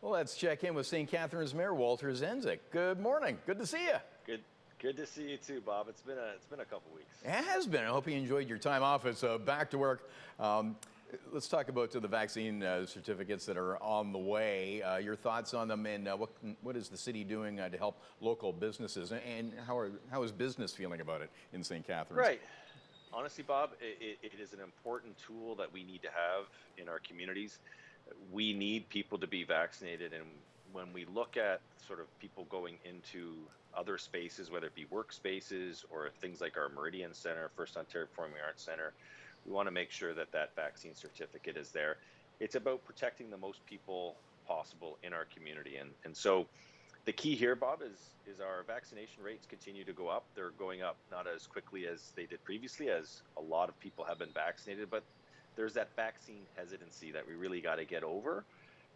Well, let's check in with St. Catharines Mayor Walter Sendzik. Good morning. Good to see you. Good to see you too, Bob. It's been a couple weeks. It has been. I hope you enjoyed your time off. It's back to work. Let's talk about the vaccine certificates that are on the way. Your thoughts on them, and what is the city doing to help local businesses, and how is business feeling about it in St. Catharines? Right. Honestly, Bob, it is an important tool that we need to have in our communities. We need people to be vaccinated, and when we look at sort of people going into other spaces, whether it be workspaces or things like our Meridian Center, First Ontario Performing Arts Center, we want to make sure that that vaccine certificate is there. It's about protecting the most people possible in our community. And so the key here, Bob, is our vaccination rates continue to go up. They're going up not as quickly as they did previously, as a lot of people have been vaccinated, but there's that vaccine hesitancy that we really got to get over,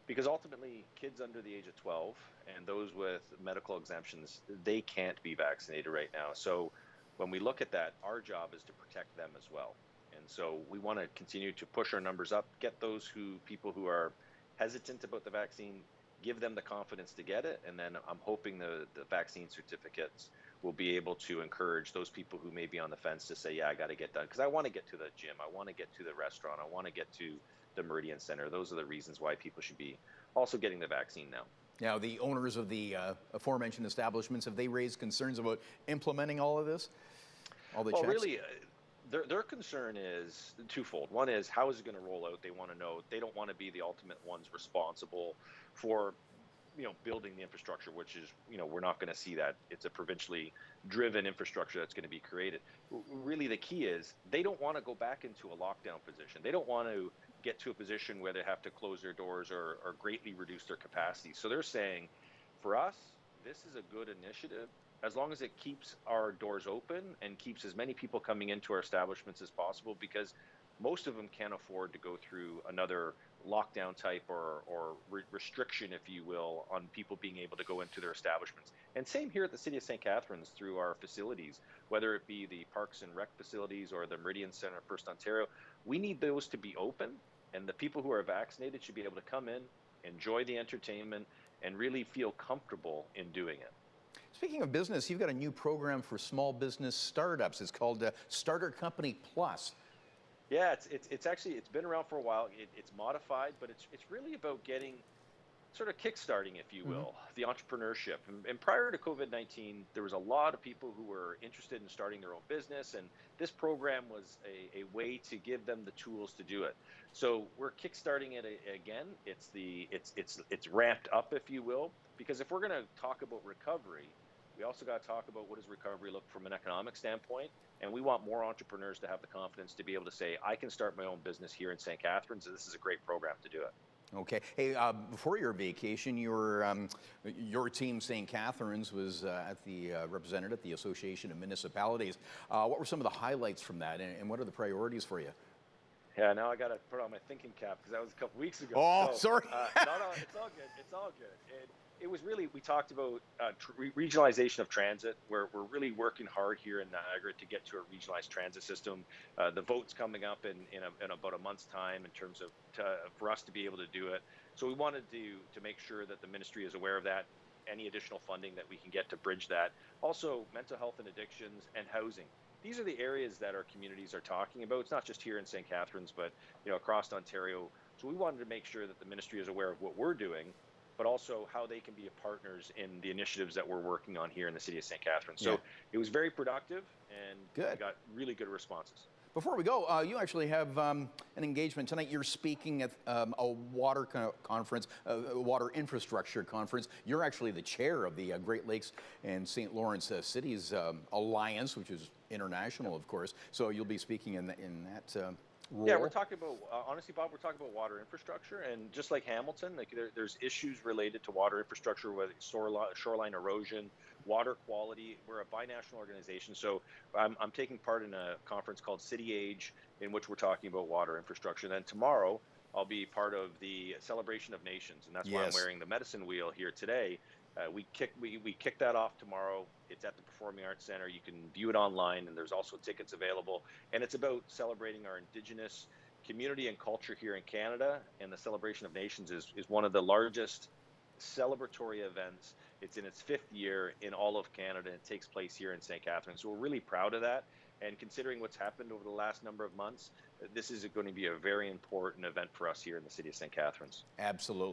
because ultimately kids under the age of 12 and those with medical exemptions, they can't be vaccinated right now. So when we look at that, our job is to protect them as well. And so we want to continue to push our numbers up, get those people who are hesitant about the vaccine, give them the confidence to get it. And then I'm hoping the vaccine certificates will be able to encourage those people who may be on the fence to say, yeah, I got to get done, because I want to get to the gym, I want to get to the restaurant, I want to get to the Meridian Center. Those are the reasons why people should be also getting the vaccine now. Now, the owners of the aforementioned establishments, have they raised concerns about implementing all of this? All the checks? Really, their concern is twofold. One is, how is it going to roll out? They want to know. They don't want to be the ultimate ones responsible for, building the infrastructure, which is, we're not going to see that. It's a provincially driven infrastructure that's going to be created. Really, the key is they don't want to go back into a lockdown position. They don't want to get to a position where they have to close their doors or greatly reduce their capacity. So they're saying, for us, this is a good initiative, as long as it keeps our doors open and keeps as many people coming into our establishments as possible, because most of them can't afford to go through another lockdown type or restriction, if you will, on people being able to go into their establishments. And same here at the City of St. Catharines through our facilities, whether it be the Parks and Rec facilities or the Meridian Center, First Ontario, we need those to be open, and the people who are vaccinated should be able to come in, enjoy the entertainment, and really feel comfortable in doing it. Speaking of business, you've got a new program for small business startups. It's called Starter Company Plus. Yeah, it's been around for a while. It's modified, but it's really about getting sort of kickstarting, if you will, the entrepreneurship. And prior to COVID-19, there was a lot of people who were interested in starting their own business, and this program was a way to give them the tools to do it. So we're kickstarting it again. It's ramped up, if you will, because if we're going to talk about recovery, we also got to talk about what does recovery look from an economic standpoint, and we want more entrepreneurs to have the confidence to be able to say, I can start my own business here in St. Catharines, and this is a great program to do it. Okay. Hey, before your vacation, your team, St. Catharines, was represented at the Association of Municipalities. What were some of the highlights from that, and what are the priorities for you? Yeah, now I got to put on my thinking cap, because that was a couple weeks ago. Oh, sorry. No, it's all good. It's all good. It was really, we talked about regionalization of transit, where we're really working hard here in Niagara to get to a regionalized transit system. The vote's coming up in about a month's time in terms of for us to be able to do it. So we wanted to make sure that the ministry is aware of that, any additional funding that we can get to bridge that. Also, mental health and addictions and housing. These are the areas that our communities are talking about. It's not just here in St. Catharines, but across Ontario. So we wanted to make sure that the ministry is aware of what we're doing, but also how they can be partners in the initiatives that we're working on here in the City of St. Catharines. So It was very productive, and we got really good responses. Before we go, you actually have an engagement tonight. You're speaking at a water conference, water infrastructure conference. You're actually the chair of the Great Lakes and St. Lawrence Cities Alliance, which is international, of course. So you'll be speaking in that role. Yeah, we're talking about, honestly, Bob, we're talking about water infrastructure, and just like Hamilton, there's issues related to water infrastructure, whether it's shoreline erosion, water quality. We're a binational organization, so I'm taking part in a conference called City Age, in which we're talking about water infrastructure. And then tomorrow, I'll be part of the Celebration of Nations, and that's why I'm wearing the medicine wheel here today. We kick that off tomorrow. It's at the Performing Arts Center. You can view it online, and there's also tickets available. And it's about celebrating our Indigenous community and culture here in Canada. And the Celebration of Nations is one of the largest celebratory events. It's in its 5th year in all of Canada, and it takes place here in St. Catharines. So we're really proud of that. And considering what's happened over the last number of months, this is going to be a very important event for us here in the city of St. Catharines. Absolutely.